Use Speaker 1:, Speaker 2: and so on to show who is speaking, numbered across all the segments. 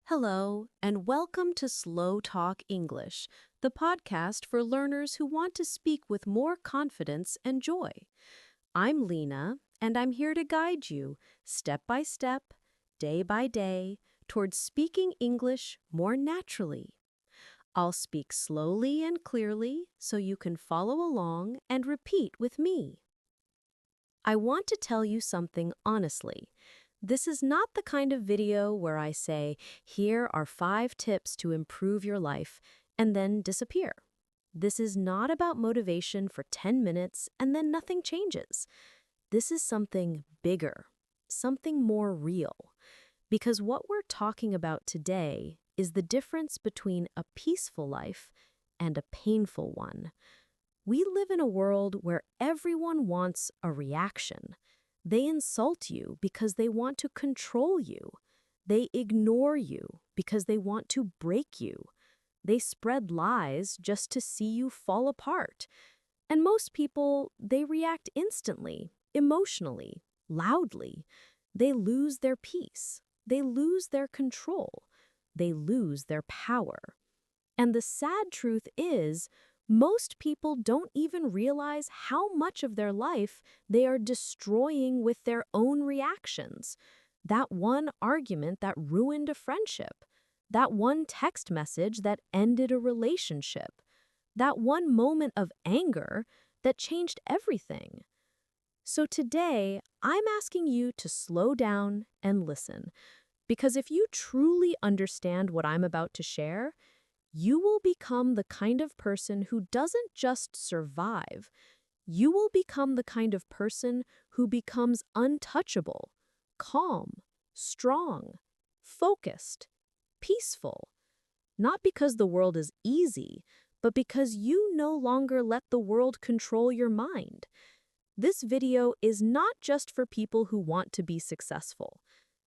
Speaker 1: Hello, and welcome to Slow Talk English, the podcast for learners who want to speak with more confidence and joy. I'm Lena, and I'm here to guide you, step by step, day by day, towards speaking English more naturally. I'll speak slowly and clearly so you can follow along and repeat with me. I want to tell you something honestly. This is not the kind of video where I say, here are 5 tips to improve your life, and then disappear. This is not about motivation for 10 minutes and then nothing changes. This is something bigger, something more real. Because what we're talking about today is the difference between a peaceful life and a painful one. We live in a world where everyone wants a reaction. They insult you because they want to control you. They ignore you because they want to break you. They spread lies just to see you fall apart. And most people, they react instantly, emotionally, loudly. They lose their peace. They lose their control. They lose their power. And the sad truth is, most people don't even realize how much of their life they are destroying with their own reactions. That one argument that ruined a friendship, that one text message that ended a relationship, that one moment of anger that changed everything. So today, I'm asking you to slow down and listen, because if you truly understand what I'm about to share, you will become the kind of person who doesn't just survive. You will become the kind of person who becomes untouchable, calm, strong, focused, peaceful. Not because the world is easy, but because you no longer let the world control your mind. This video is not just for people who want to be successful.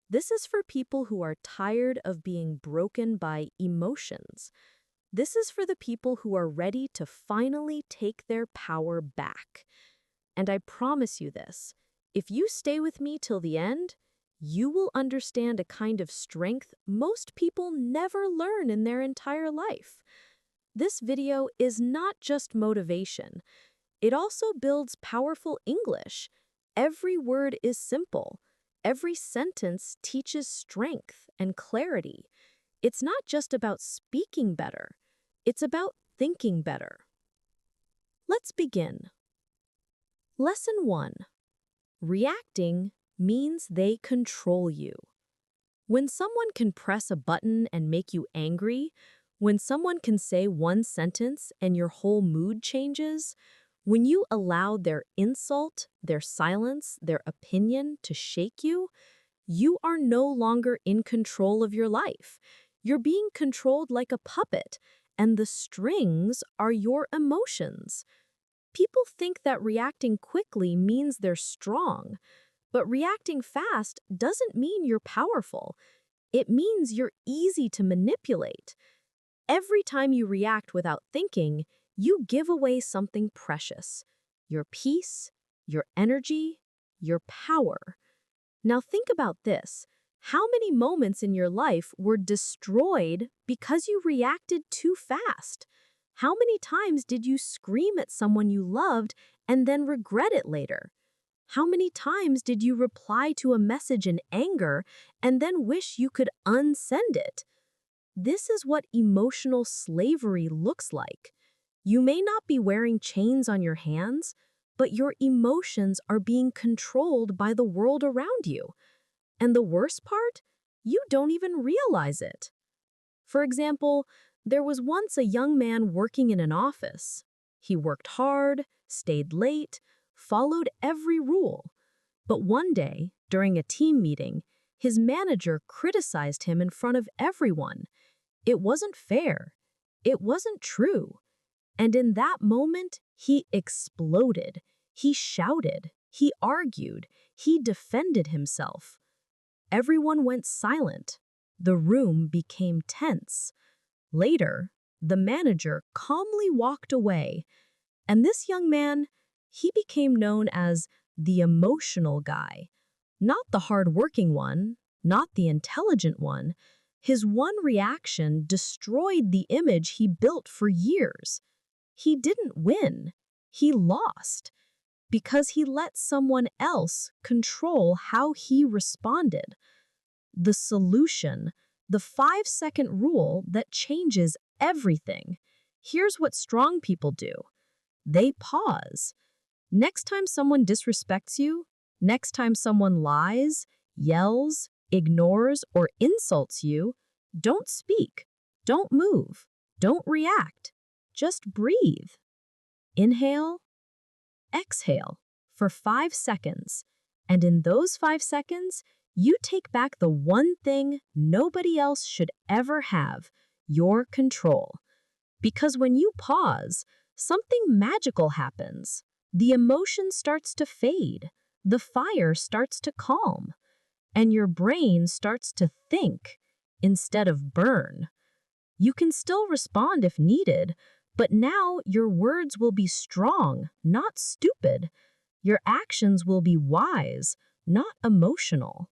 Speaker 1: This is for people who are tired of being broken by emotions. This is for the people who are ready to finally take their power back. And I promise you this, if you stay with me till the end, you will understand a kind of strength most people never learn in their entire life. This video is not just motivation. It also builds powerful English. Every word is simple. Every sentence teaches strength and clarity. It's not just about speaking better. It's about thinking better. Let's begin. Lesson 1. Reacting means they control you. When someone can press a button and make you angry, when someone can say one sentence and your whole mood changes, when you allow their insult, their silence, their opinion to shake you, you are no longer in control of your life. You're being controlled like a puppet, and the strings are your emotions. People think that reacting quickly means they're strong, but reacting fast doesn't mean you're powerful. It means you're easy to manipulate. Every time you react without thinking, you give away something precious: your peace, your energy, your power. Now think about this. How many moments in your life were destroyed because you reacted too fast? How many times did you scream at someone you loved and then regret it later? How many times did you reply to a message in anger and then wish you could unsend it? This is what emotional slavery looks like. You may not be wearing chains on your hands, but your emotions are being controlled by the world around you. And the worst part? You don't even realize it. For example, there was once a young man working in an office. He worked hard, stayed late, followed every rule. But one day, during a team meeting, his manager criticized him in front of everyone. It wasn't fair. It wasn't true. And in that moment, he exploded. He shouted. He argued. He defended himself. Everyone went silent. The room became tense. Later, the manager calmly walked away, and this young man, he became known as the emotional guy. Not the hardworking one, not the intelligent one. His one reaction destroyed the image he built for years. He didn't win. He lost because he let someone else control how he responded. The solution, the 5-second rule that changes everything. Here's what strong people do. They pause. Next time someone disrespects you, next time someone lies, yells, ignores, or insults you, don't speak, don't move, don't react. Just breathe. Inhale, exhale for 5 seconds. And in those 5 seconds, you take back the one thing nobody else should ever have, your control. Because when you pause, something magical happens. The emotion starts to fade, the fire starts to calm, and your brain starts to think instead of burn. You can still respond if needed, but now your words will be strong, not stupid. Your actions will be wise, not emotional.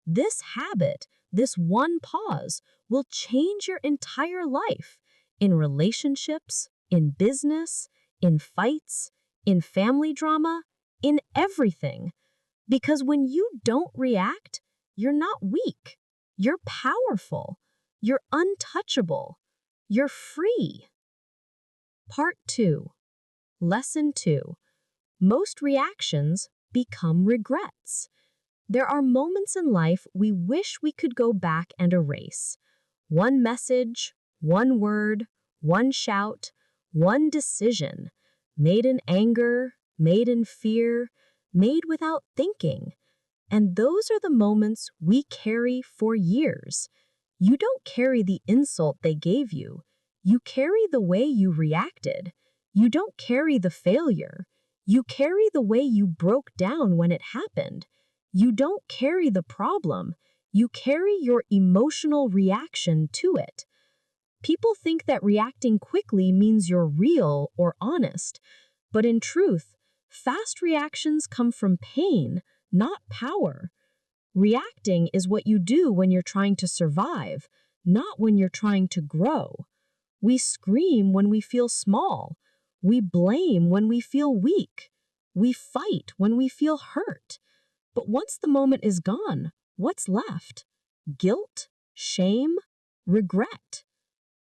Speaker 1: This habit, this one pause, will change your entire life in relationships, in business, in fights, in family drama, in everything. Because when you don't react, you're not weak. You're powerful. You're untouchable. You're free. Part 2. Lesson 2. Most reactions become regrets. There are moments in life we wish we could go back and erase. One message, one word, one shout, one decision, made in anger, made in fear, made without thinking. And those are the moments we carry for years. You don't carry the insult they gave you. You carry the way you reacted. You don't carry the failure. You carry the way you broke down when it happened. You don't carry the problem. You carry your emotional reaction to it. People think that reacting quickly means you're real or honest, but in truth, fast reactions come from pain, not power. Reacting is what you do when you're trying to survive, not when you're trying to grow. We scream when we feel small. We blame when we feel weak. We fight when we feel hurt. But once the moment is gone, what's left? Guilt, shame, regret.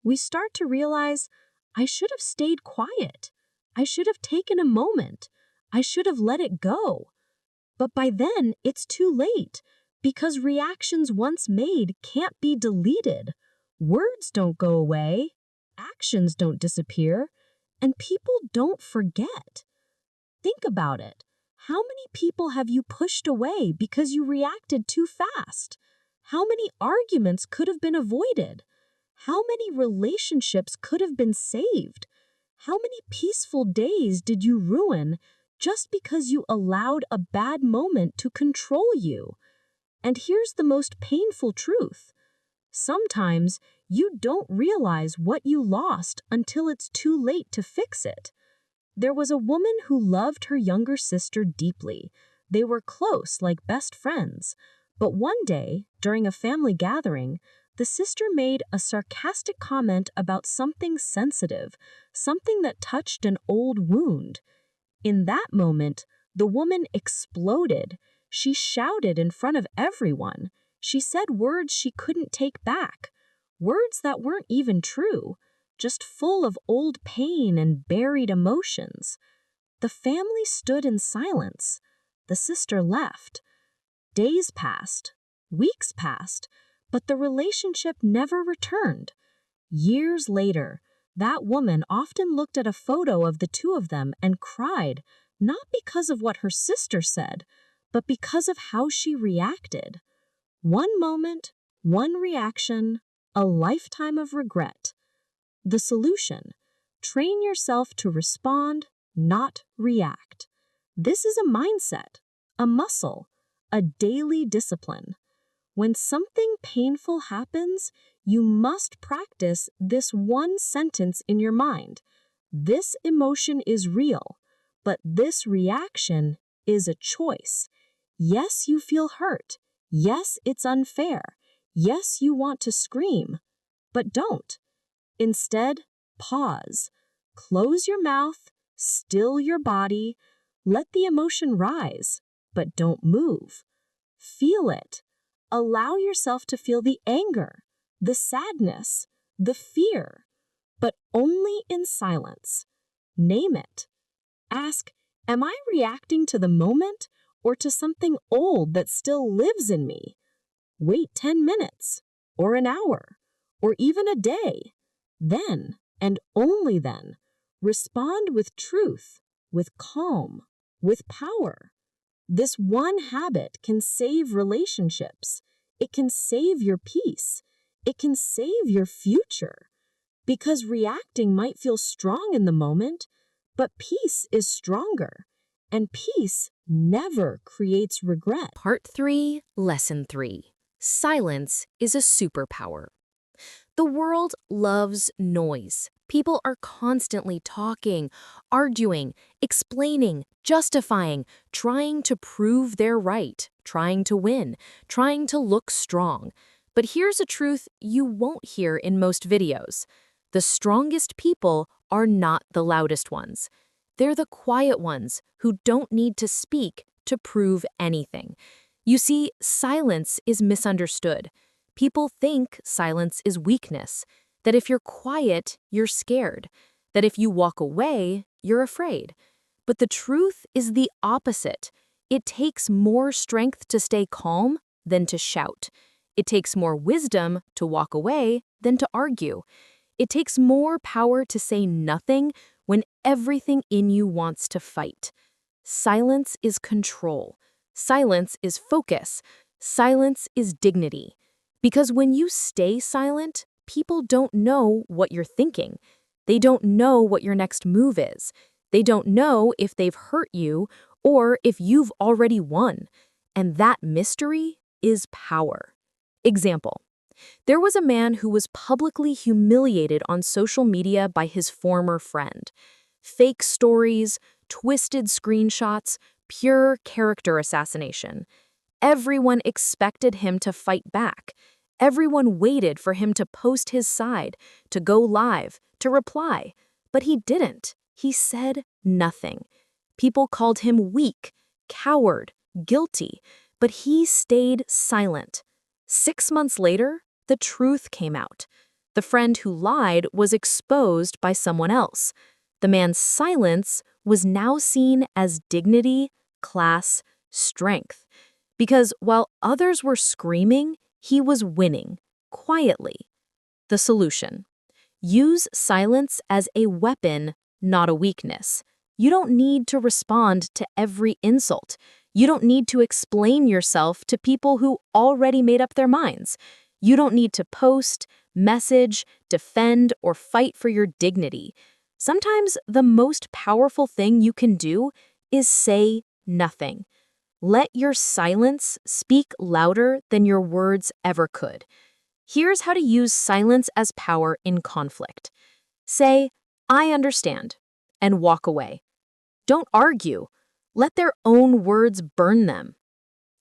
Speaker 1: We start to realize, I should have stayed quiet. I should have taken a moment. I should have let it go. But by then, it's too late, because reactions once made can't be deleted. Words don't go away. Actions don't disappear. And people don't forget. Think about it. How many people have you pushed away because you reacted too fast? How many arguments could have been avoided? How many relationships could have been saved? How many peaceful days did you ruin just because you allowed a bad moment to control you? And here's the most painful truth. Sometimes you don't realize what you lost until it's too late to fix it. There was a woman who loved her younger sister deeply. They were close, like best friends. But one day, during a family gathering, the sister made a sarcastic comment about something sensitive, something that touched an old wound. In that moment, the woman exploded. She shouted in front of everyone. She said words she couldn't take back, words that weren't even true, just full of old pain and buried emotions. The family stood in silence. The sister left. Days passed, weeks passed, but the relationship never returned. Years later, that woman often looked at a photo of the two of them and cried, not because of what her sister said, but because of how she reacted. One moment, one reaction, a lifetime of regret. The solution: train yourself to respond, not react. This is a mindset, a muscle, a daily discipline. When something painful happens, you must practice this one sentence in your mind. This emotion is real, but this reaction is a choice. Yes, you feel hurt. Yes, it's unfair.
Speaker 2: Yes, you want to scream, but don't. Instead, pause. Close your mouth, still your body, let the emotion rise, but don't move. Feel it. Allow yourself to feel the anger, the sadness, the fear, but only in silence. Name it. Ask, am I reacting to the moment or to something old that still lives in me? Wait 10 minutes, or an hour, or even a day. Then, and only then, respond with truth, with calm, with power. This one habit can save relationships. It can save your peace. It can save your future. Because reacting might feel strong in the moment, but peace is stronger. And peace never creates regret.
Speaker 1: Part 3, Lesson 3. Silence is a superpower. The world loves noise. People are constantly talking, arguing, explaining, justifying, trying to prove they're right, trying to win, trying to look strong. But here's a truth you won't hear in most videos. The strongest people are not the loudest ones. They're the quiet ones who don't need to speak to prove anything. You see, silence is misunderstood. People think silence is weakness, that if you're quiet, you're scared, that if you walk away, you're afraid. But the truth is the opposite. It takes more strength to stay calm than to shout. It takes more wisdom to walk away than to argue. It takes more power to say nothing when everything in you wants to fight. Silence is control. Silence is focus. Silence is dignity. Because when you stay silent, people don't know what you're thinking. They don't know what your next move is. They don't know if they've hurt you or if you've already won. And that mystery is power. Example. There was a man who was publicly humiliated on social media by his former friend. Fake stories, twisted screenshots, pure character assassination. Everyone expected him to fight back. Everyone waited for him to post his side, to go live, to reply. But he didn't. He said nothing. People called him weak, coward, guilty, but he stayed silent. 6 months later, the truth came out. The friend who lied was exposed by someone else. The man's silence was now seen as dignity, class, strength. Because while others were screaming, he was winning, quietly. The solution. Use silence as a weapon, not a weakness. You don't need to respond to every insult. You don't need to explain yourself to people who already made up their minds. You don't need to post, message, defend, or fight for your dignity. Sometimes the most powerful thing you can do is say nothing. Let your silence speak louder than your words ever could. Here's how to use silence as power in conflict. Say, I understand, and walk away. Don't argue. Let their own words burn them.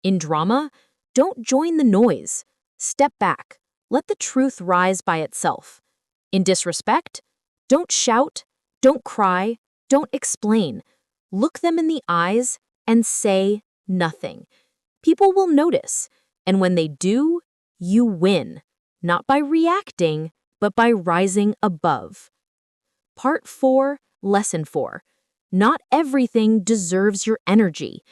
Speaker 1: In drama, don't join the noise. Step back. Let the truth rise by itself. In disrespect, don't shout, don't cry, don't explain. Look them in the eyes and say nothing. People will notice, and when they do, you win, not by reacting, but by rising above. Part 4, Lesson 4. Not everything deserves your energy.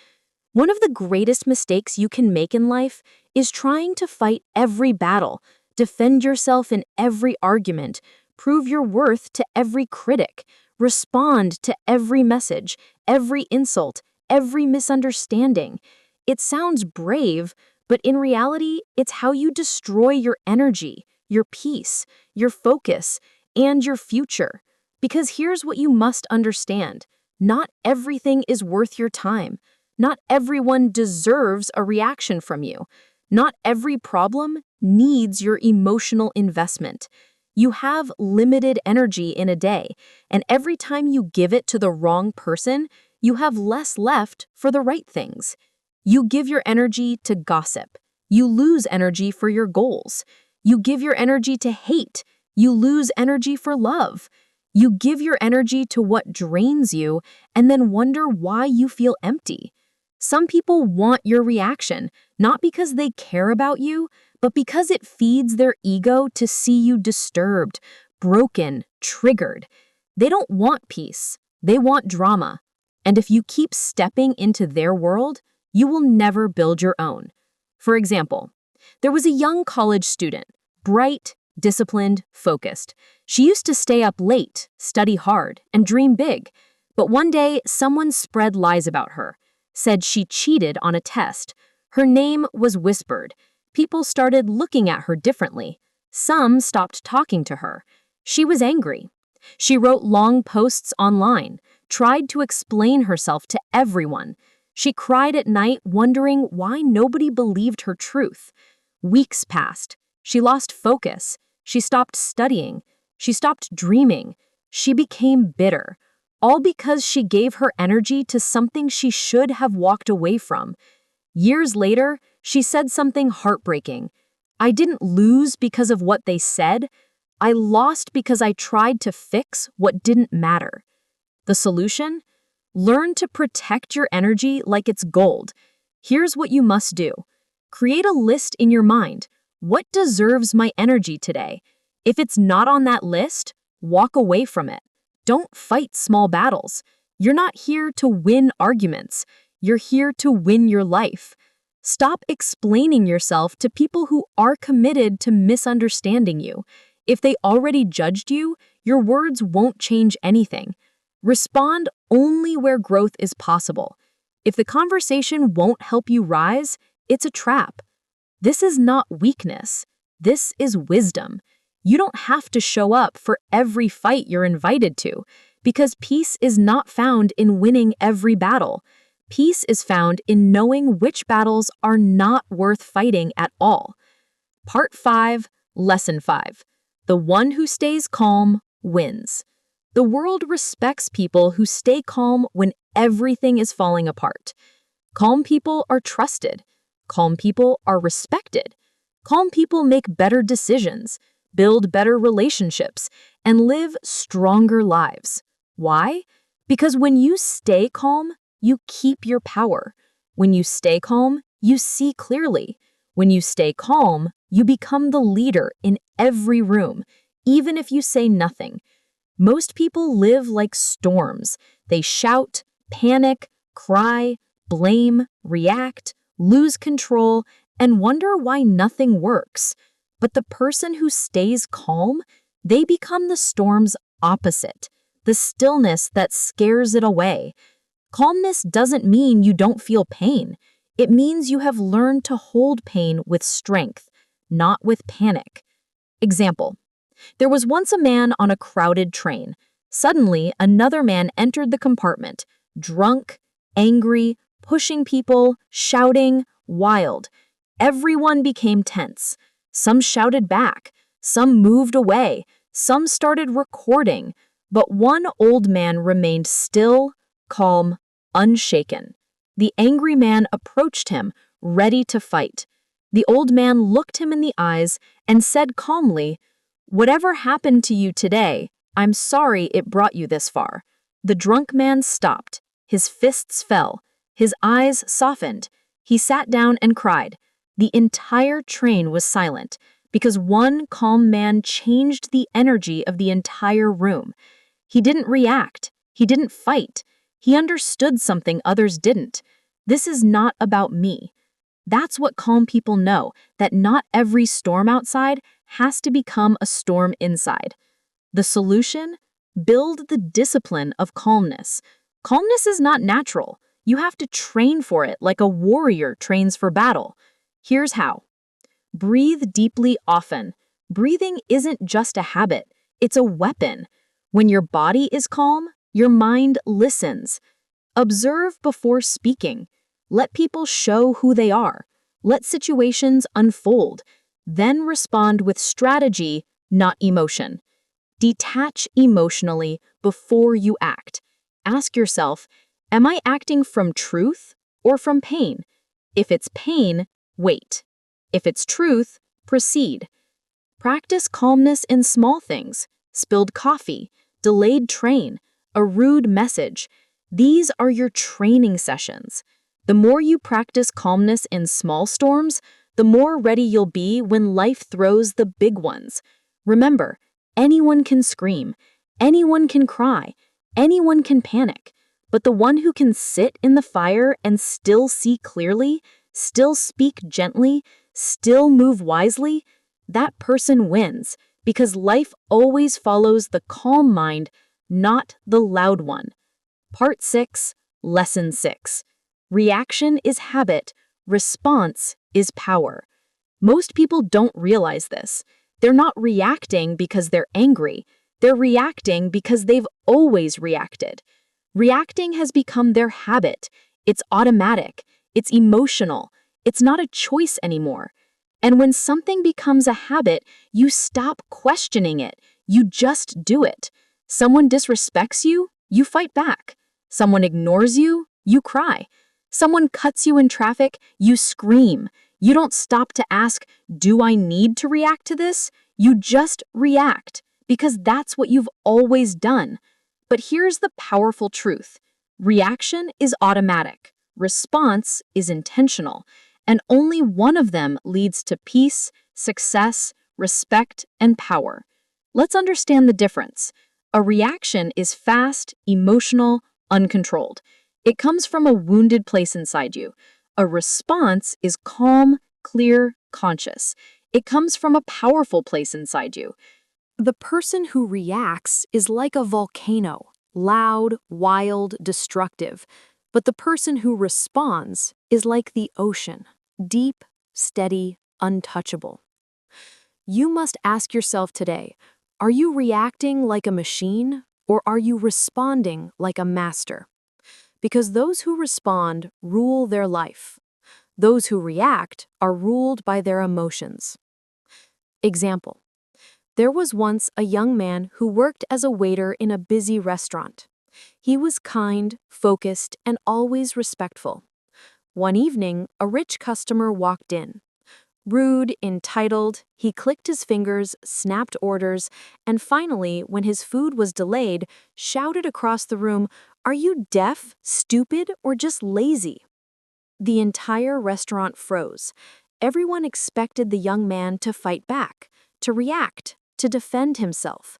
Speaker 1: One of the greatest mistakes you can make in life is trying to fight every battle, defend yourself in every argument, prove your worth to every critic, respond to every message, every insult, every misunderstanding. It sounds brave, but in reality, it's how you destroy your energy, your peace, your focus, and your future. Because here's what you must understand. Not everything is worth your time. Not everyone deserves a reaction from you. Not every problem needs your emotional investment. You have limited energy in a day, and every time you give it to the wrong person, you have less left for the right things. You give your energy to gossip. you lose energy for your goals. You give your energy to hate, you lose energy for love. You give your energy to what drains you and then wonder why you feel empty. Some people want your reaction, not because they care about you, but because it feeds their ego to see you disturbed, broken, triggered. They don't want peace, they want drama. And if you keep stepping into their world, you will never build your own. For example, there was a young college student, bright, disciplined, focused. She used to stay up late, study hard, and dream big. But one day, someone spread lies about her, said she cheated on a test. Her name was whispered. People started looking at her differently. Some stopped talking to her. She was angry. She wrote long posts online, tried to explain herself to everyone. She cried at night wondering why nobody believed her truth. Weeks passed. She lost focus. She stopped studying. She stopped dreaming. She became bitter, all because she gave her energy to something she should have walked away from. Years later, she said something heartbreaking. I didn't lose because of what they said. I lost because I tried to fix what didn't matter. The solution? Learn to protect your energy like it's gold. Here's what you must do. Create a list in your mind. What deserves my energy today? If it's not on that list, walk away from it. Don't fight small battles. You're not here to win arguments. You're here to win your life. Stop explaining yourself to people who are committed to misunderstanding you. If they already judged you, your words won't change anything. Respond only where growth is possible. If the conversation won't help you rise, it's a trap. This is not weakness. This is wisdom. You don't have to show up for every fight you're invited to, because peace is not found in winning every battle. Peace is found in knowing which battles are not worth fighting at all. Part 5, Lesson 5. The one who stays calm wins. The world respects people who stay calm when everything is falling apart. Calm people are trusted. Calm people are respected. Calm people make better decisions, build better relationships, and live stronger lives. Why? Because when you stay calm, you keep your power. When you stay calm, you see clearly. When you stay calm, you become the leader in every room, even if you say nothing. Most people live like storms. They shout, panic, cry, blame, react, lose control, and wonder why nothing works. But the person who stays calm, they become the storm's opposite, the stillness that scares it away. Calmness doesn't mean you don't feel pain. It means you have learned to hold pain with strength, not with panic. Example. There was once a man on a crowded train. Suddenly, another man entered the compartment, drunk, angry, pushing people, shouting, wild. Everyone became tense. Some shouted back, some moved away, some started recording, but one old man remained still, calm, unshaken. The angry man approached him, ready to fight. The old man looked him in the eyes and said calmly, "Whatever happened to you today, I'm sorry it brought you this far." The drunk man stopped. His fists fell. His eyes softened. He sat down and cried. The entire train was silent because one calm man changed the energy of the entire room. He didn't react. He didn't fight. He understood something others didn't. This is not about me. That's what calm people know, that not every storm outside has to become a storm inside. The solution? Build the discipline of calmness. Calmness is not natural. You have to train for it like a warrior trains for battle. Here's how. Breathe deeply often. Breathing isn't just a habit, it's a weapon. When your body is calm, your mind listens. Observe before speaking. Let people show who they are. Let situations unfold. Then respond with strategy, not emotion. Detach emotionally before you act. Ask yourself, am I acting from truth or from pain? If it's pain, wait.
Speaker 2: If it's truth, proceed. Practice calmness in small things: spilled coffee, delayed train, a rude message. These are your training sessions. The more you practice calmness in small storms, the more ready you'll be when life throws the big ones. Remember, anyone can scream, anyone can cry, anyone can panic, but the one who can sit in the fire and still see clearly, still speak gently, still move wisely, that person wins, because life always follows the calm mind, not the loud one. Part 6, Lesson 6. Reaction is habit, response is power. Most people don't realize this. They're not reacting because they're angry. They're reacting because they've always reacted. Reacting has become their habit. It's automatic. It's emotional. It's not a choice anymore. And when something becomes a habit, you stop questioning it. You just do it. Someone disrespects you, you fight back. Someone ignores you, you cry. Someone cuts you in traffic, you scream. You don't stop to ask, do I need to react to this? You just react, because that's what you've always done. But here's the powerful truth. Reaction is automatic. Response is intentional. And only one of them leads to peace, success, respect, and power. Let's understand the difference. A reaction is fast, emotional, uncontrolled. It comes from a wounded place inside you. A response is calm, clear, conscious. It comes from a powerful place inside you.
Speaker 1: The person who reacts is like a volcano, loud, wild, destructive. But the person who responds is like the ocean, deep, steady, untouchable. You must ask yourself today, are you reacting like a machine or are you responding like a master? Because those who respond rule their life. Those who react are ruled by their emotions. Example. There was once a young man who worked as a waiter in a busy restaurant. He was kind, focused, and always respectful. One evening, a rich customer walked in. Rude, entitled, he clicked his fingers, snapped orders, and finally, when his food was delayed, shouted across the room, "Are you deaf, stupid, or just lazy?" The entire restaurant froze. Everyone expected the young man to fight back, to react, to defend himself.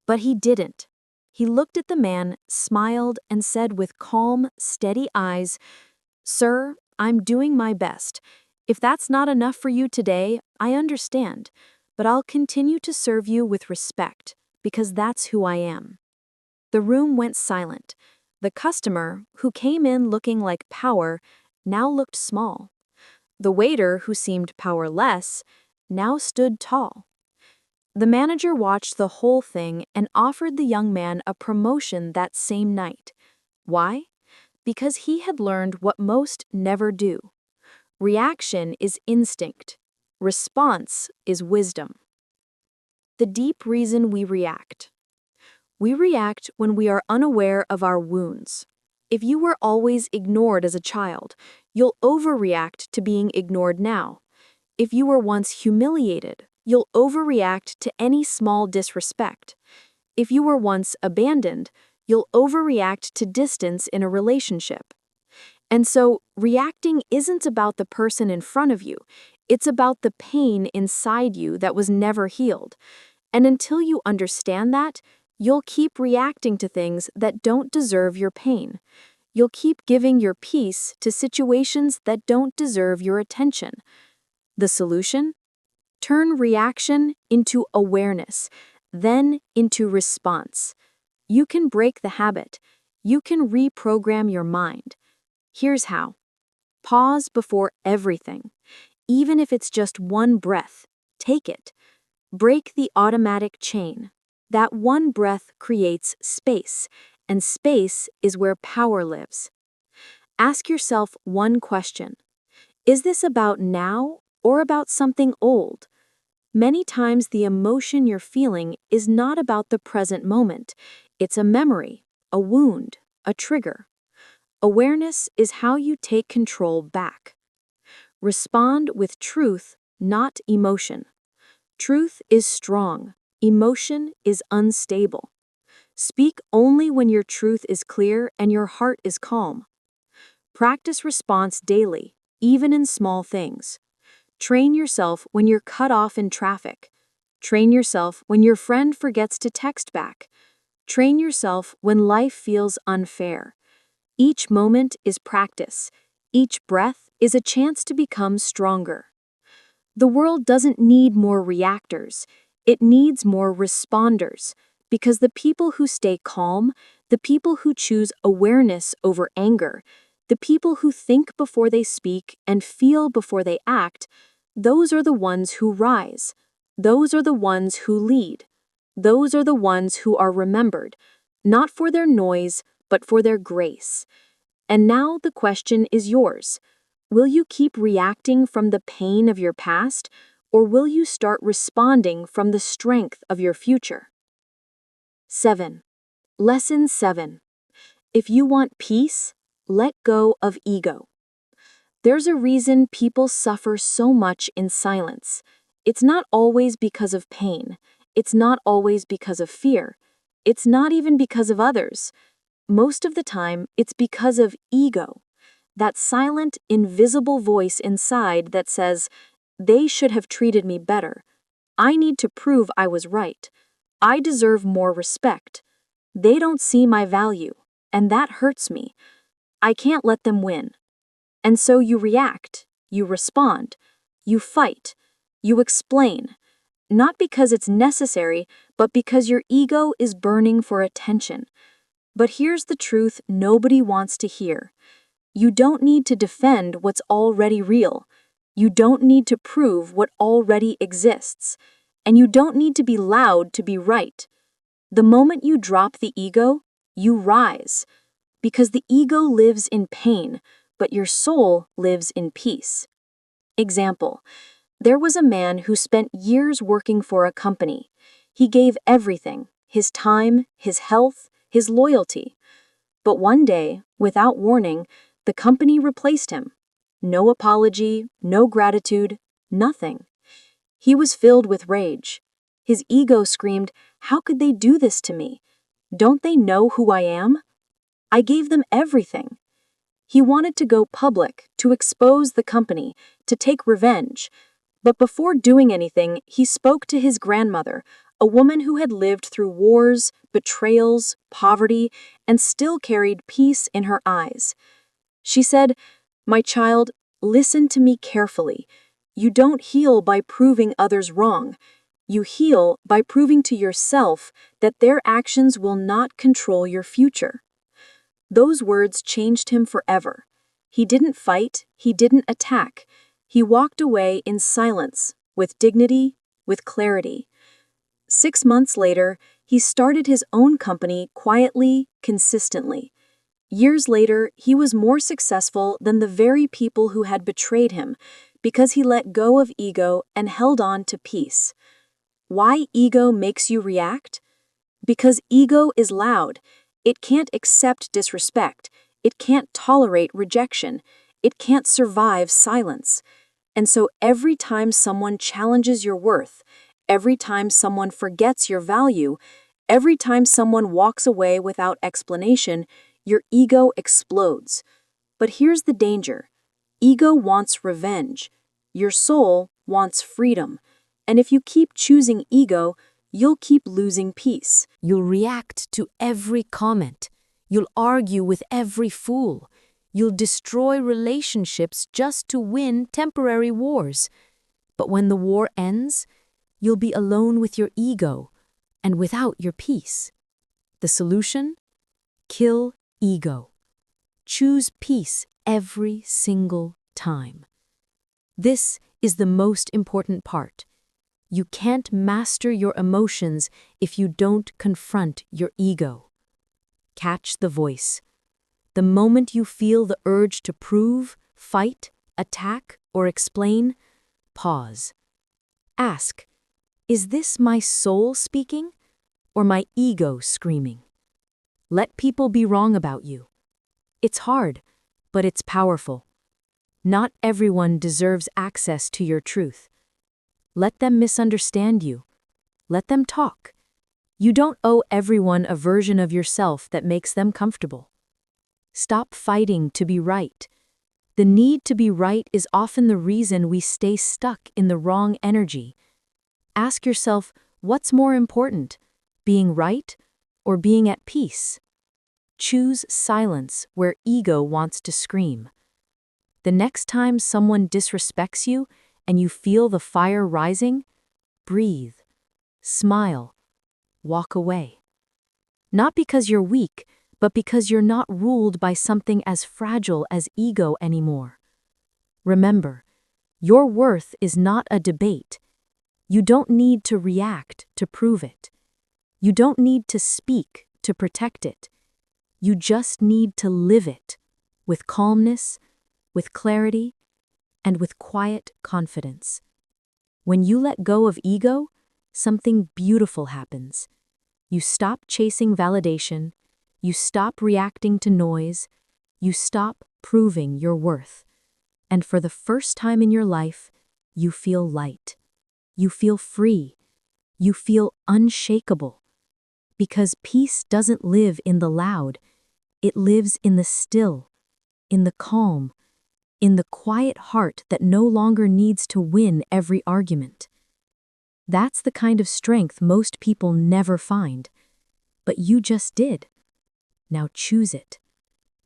Speaker 1: But he didn't. He looked at the man, smiled, and said with calm, steady eyes, "Sir, I'm doing my best. If that's not enough for you today, I understand, but I'll continue to serve you with respect, because that's who I am." The room went silent. The customer, who came in looking like power, now looked small. The waiter, who seemed powerless, now stood tall. The manager watched the whole thing and offered the young man a promotion that same night. Why? Because he had learned what most never do. Reaction is instinct. Response is wisdom. The deep reason we react. We react when we are unaware of our wounds. If you were always ignored as a child, you'll overreact to being ignored now. If you were once humiliated, you'll overreact to any small disrespect. If you were once abandoned, you'll overreact to distance in a relationship. And so, reacting isn't about the person in front of you. It's about the pain inside you that was never healed. And until you understand that, you'll keep reacting to things that don't deserve your pain. You'll keep giving your peace to situations that don't deserve your attention. The solution? Turn reaction into awareness, then into response. You can break the habit. You can reprogram your mind. Here's how. Pause before everything. Even if it's just one breath, take it. Break the automatic chain. That one breath creates space, and space is where power lives. Ask yourself one question. Is this about now or about something old? Many times the emotion you're feeling is not about the present moment. It's a memory, a wound, a trigger. Awareness is how you take control back. Respond with truth,
Speaker 2: not emotion. Truth is strong. Emotion is unstable. Speak only when your truth is clear and your heart is calm. Practice response daily, even in small things. Train yourself when you're cut off in traffic. Train yourself when your friend forgets to text back. Train yourself when life feels unfair. Each moment is practice. Each breath is a chance to become stronger. The world doesn't need more reactors. It needs more responders. Because the people who stay calm, the people who choose awareness over anger, the people who think before they speak and feel before they act, those are the ones who rise. Those are the ones who lead. Those are the ones who are remembered, not for their noise, but for their grace. And now the question is yours. Will you keep reacting from the pain of your past, or will you start responding from the strength of your future? 7. Lesson 7. If you want peace, let go of ego. There's a reason people suffer so much in silence. It's not always because of pain. It's not always because of fear. It's not even because of others. Most of the time, it's because of ego. That silent, invisible voice inside that says, they should have treated me better. I need to prove I was right. I deserve more respect. They don't see my value, and that hurts me. I can't let them win. And so you react, you respond, you fight, you explain, not because it's necessary, but because your ego is burning for attention. But here's the truth nobody wants to hear. You don't need to defend what's already real. You don't need to prove what already exists. And you don't need to be loud to be right. The moment you drop the ego, you rise. Because the ego lives in pain, but your soul lives in peace. Example: there was a man who spent years working for a company. He gave everything: his time, his health, his loyalty. But one day, without warning, the company replaced him. No apology, no gratitude, nothing. He was filled with rage. His ego screamed, "How could they do this to me? Don't they know who I am? I gave them everything." He wanted to go public, to expose the company, to take revenge. But before doing anything, he spoke to his grandmother, a woman who had lived through wars, betrayals, poverty, and still carried peace in her eyes. She said, "My child, listen to me carefully. You don't heal by proving others wrong. You heal by proving to yourself that their actions will not control your future." Those words changed him forever. He didn't fight, he didn't attack. He walked away in silence, with dignity, with clarity. 6 months later, he started his own company quietly, consistently. Years later, he was more successful than the very people who had betrayed him because he let go of ego and held on to peace. Why ego makes you react? Because ego is loud. It can't accept disrespect. It can't tolerate rejection. It can't survive silence. And so every time someone challenges your worth, every time someone forgets your value, every time someone walks away without explanation, your ego explodes. But here's the danger. Ego wants revenge. Your soul wants freedom. And if you keep choosing ego, you'll keep losing peace.
Speaker 1: You'll react to every comment. You'll argue with every fool. You'll destroy relationships just to win temporary wars. But when the war ends, you'll be alone with your ego and without your peace. The solution? Kill ego. Choose peace every single time. This is the most important part. You can't master your emotions if you don't confront your ego. Catch the voice. The moment you feel the urge to prove, fight, attack, or explain, pause. Ask, is this my soul speaking or my ego screaming? Let people be wrong about you. It's hard, but it's powerful. Not everyone deserves access to your truth. Let them misunderstand you. Let them talk. You don't owe everyone a version of yourself that makes them comfortable. Stop fighting to be right. The need to be right is often the reason we stay stuck in the wrong energy. Ask yourself, what's more important, being right or being at peace? Choose silence where ego wants to scream. The next time someone disrespects you and you feel the fire rising, breathe, smile, walk away. Not because you're weak, but because you're not ruled by something as fragile as ego anymore. Remember, your worth is not a debate. You don't need to react to prove it. You don't need to speak to protect it. You just need to live it with calmness, with clarity, and with quiet confidence. When you let go of ego, something beautiful happens. You stop chasing validation, you stop reacting to noise, you stop proving your worth. And for the first time in your life, you feel light. You feel free. You feel unshakable. Because peace doesn't live in the loud, it lives in the still, in the calm, in the quiet heart that no longer needs to win every argument. That's the kind of strength most people never find. But you just did. Now choose it.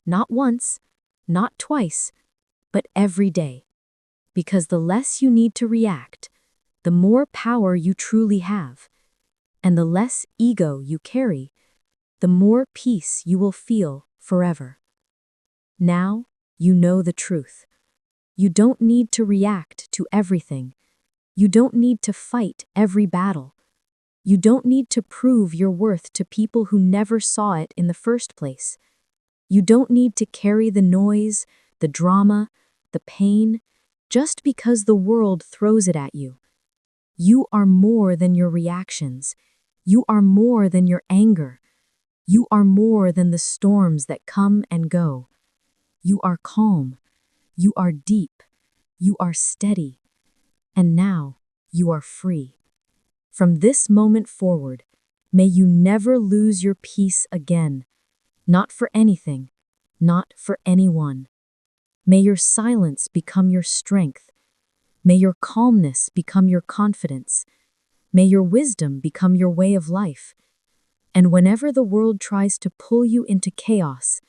Speaker 1: Not once, not twice, but every day. Because the less you need to react, the more power you truly have. And the less ego you carry, the more peace you will feel forever. Now you know the truth. You don't need to react to everything. You don't need to fight every battle. You don't need to prove your worth to people who never saw it in the first place. You don't need to carry the noise, the drama, the pain, just because the world throws it at you. You are more than your reactions. You are more than your anger. You are more than the storms that come and go. You are calm. You are deep. You are steady. And now you are free. From this moment forward, may you never lose your peace again. Not for anything, not for anyone. May your silence become your strength. May your calmness become your confidence. May your wisdom become your way of life. And whenever the world tries to pull you into chaos,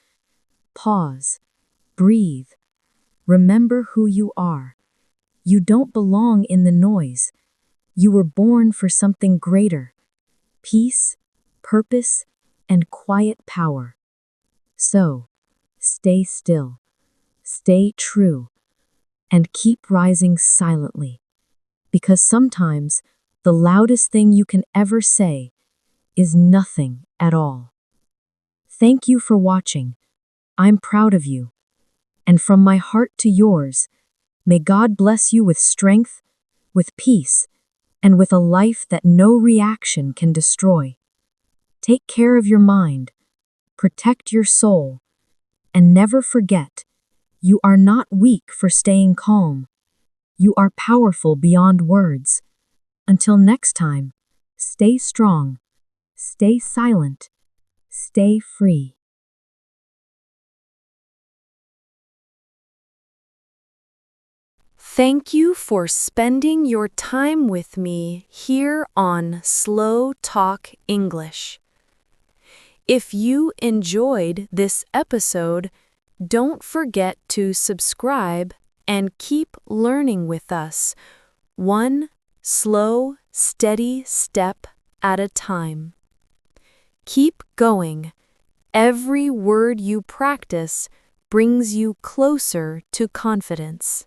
Speaker 1: pause, breathe, remember who you are. You don't belong in the noise. You were born for something greater: peace, purpose, and quiet power. So, stay still, stay true, and keep rising silently. Because sometimes the loudest thing you can ever say is nothing at all. Thank you for watching. I'm proud of you. And from my heart to yours, may God bless you with strength, with peace, and with a life that no reaction can destroy. Take care of your mind, protect your soul, and never forget, you are not weak for staying calm. You are powerful beyond words. Until next time, stay strong, stay silent, stay free. Thank you for spending your time with me here on Slow Talk English. If you enjoyed this episode, don't forget to subscribe and keep learning with us, one slow, steady step at a time. Keep going. Every word you practice brings you closer to confidence.